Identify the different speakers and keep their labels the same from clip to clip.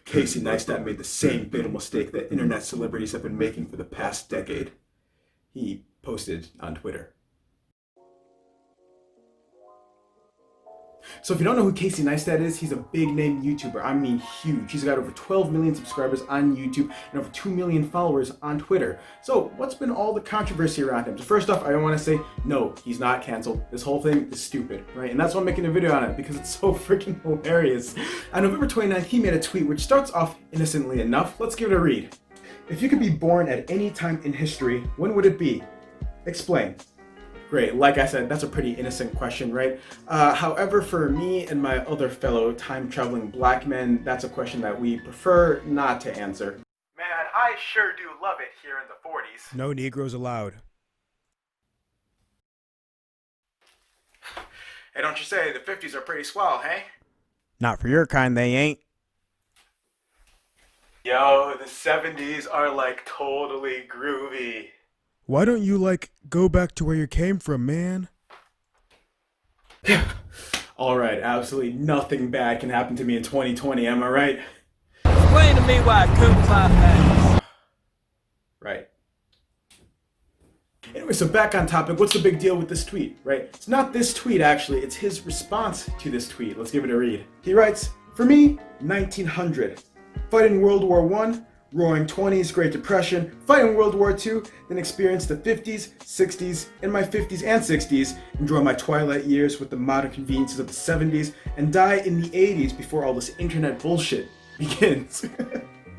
Speaker 1: Casey Neistat made the same fatal mistake that internet celebrities have been making for the past decade. He posted on Twitter. So if you don't know who Casey Neistat is, he's a big name YouTuber. I mean huge. He's got over 12 million subscribers on YouTube and over 2 million followers on Twitter. So what's been all the controversy around him? So first off, I want to say, no, he's not canceled. This whole thing is stupid, right? And that's why I'm making a video on it, because it's so freaking hilarious. On November 29th, he made a tweet which starts off innocently enough. Let's give it a read. If you could be born at any time in history, when would it be? Explain. Great. Like I said, that's a pretty innocent question, right? However, for me and my other fellow time-traveling black men, that's a question that we prefer not to answer. Man, I sure do love it here in the 40s.
Speaker 2: No Negroes allowed.
Speaker 1: Hey, don't you say, the 50s are pretty swell, hey?
Speaker 2: Not for your kind, they ain't.
Speaker 1: Yo, the 70s are like totally groovy.
Speaker 2: Why don't you, go back to where you came from, man?
Speaker 1: Alright, absolutely nothing bad can happen to me in 2020, am I right?
Speaker 3: Explain to me why I couldn't buy pants.
Speaker 1: Right. Anyway, so back on topic, what's the big deal with this tweet, right? It's not this tweet, actually, it's his response to this tweet. Let's give it a read. He writes, for me, 1900. Fighting World War I, Roaring 20s, Great Depression, fighting World War II, then experience the 50s, 60s, in my 50s and 60s, enjoy my twilight years with the modern conveniences of the 70s, and die in the 80s before all this internet bullshit begins.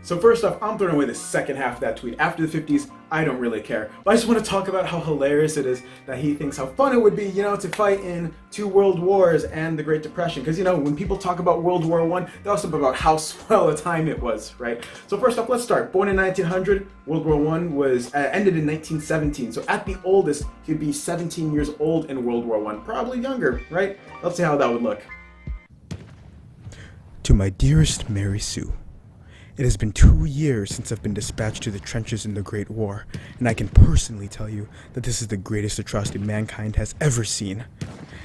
Speaker 1: So first off, I'm throwing away the second half of that tweet. After the 50s, I don't really care. But I just want to talk about how hilarious it is that he thinks how fun it would be, to fight in 2 world wars and the Great Depression. Because, when people talk about World War I, they also talk about how swell a time it was, right? So first off, let's start. Born in 1900, World War I was ended in 1917. So at the oldest, he'd be 17 years old in World War I. Probably younger, right? Let's see how that would look.
Speaker 2: To my dearest Mary Sue. It has been 2 years since I've been dispatched to the trenches in the Great War, and I can personally tell you that this is the greatest atrocity mankind has ever seen.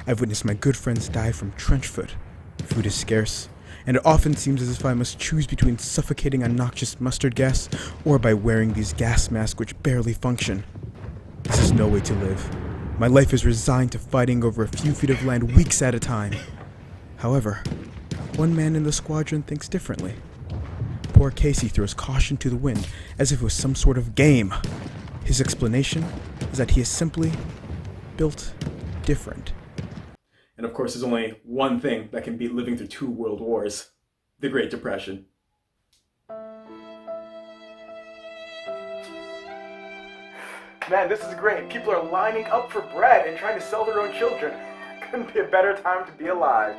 Speaker 2: I've witnessed my good friends die from trench foot. Food is scarce, and it often seems as if I must choose between suffocating on noxious mustard gas or by wearing these gas masks which barely function. This is no way to live. My life is resigned to fighting over a few feet of land weeks at a time. However, one man in the squadron thinks differently. Poor Casey throws caution to the wind as if it was some sort of game. His explanation is that he is simply built different.
Speaker 1: And of course, there's only one thing that can beat living through 2 world wars: the Great Depression. Man, this is great. People are lining up for bread and trying to sell their own children. Couldn't be a better time to be alive.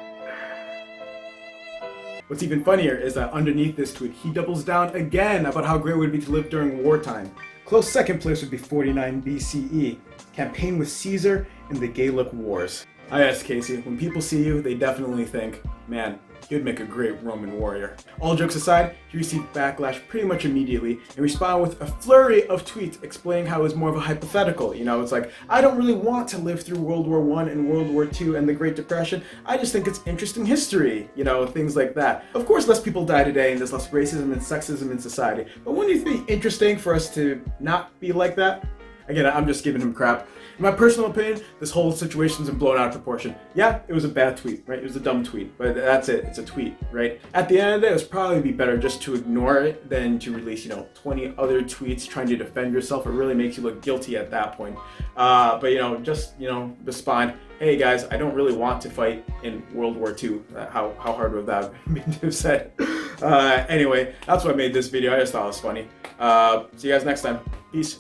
Speaker 1: What's even funnier is that underneath this tweet, he doubles down again about how great it would be to live during wartime. Close second place would be 49 BCE, campaign with Caesar in the Gallic Wars. I asked Casey, when people see you, they definitely think, man, you'd make a great Roman warrior. All jokes aside, he received backlash pretty much immediately and responded with a flurry of tweets explaining how it was more of a hypothetical. It's like, I don't really want to live through World War I and World War II and the Great Depression. I just think it's interesting history, things like that. Of course, less people die today and there's less racism and sexism in society. But wouldn't it be interesting for us to not be like that? Again, I'm just giving him crap. In my personal opinion, this whole situation's been blown out of proportion. Yeah, it was a bad tweet, right? It was a dumb tweet, but that's it. It's a tweet, right? At the end of the day, it was probably be better just to ignore it than to release, 20 other tweets trying to defend yourself. It really makes you look guilty at that point. But, just respond, hey guys, I don't really want to fight in World War II. How hard would that be to have said? Anyway, that's why I made this video. I just thought it was funny. See you guys next time. Peace.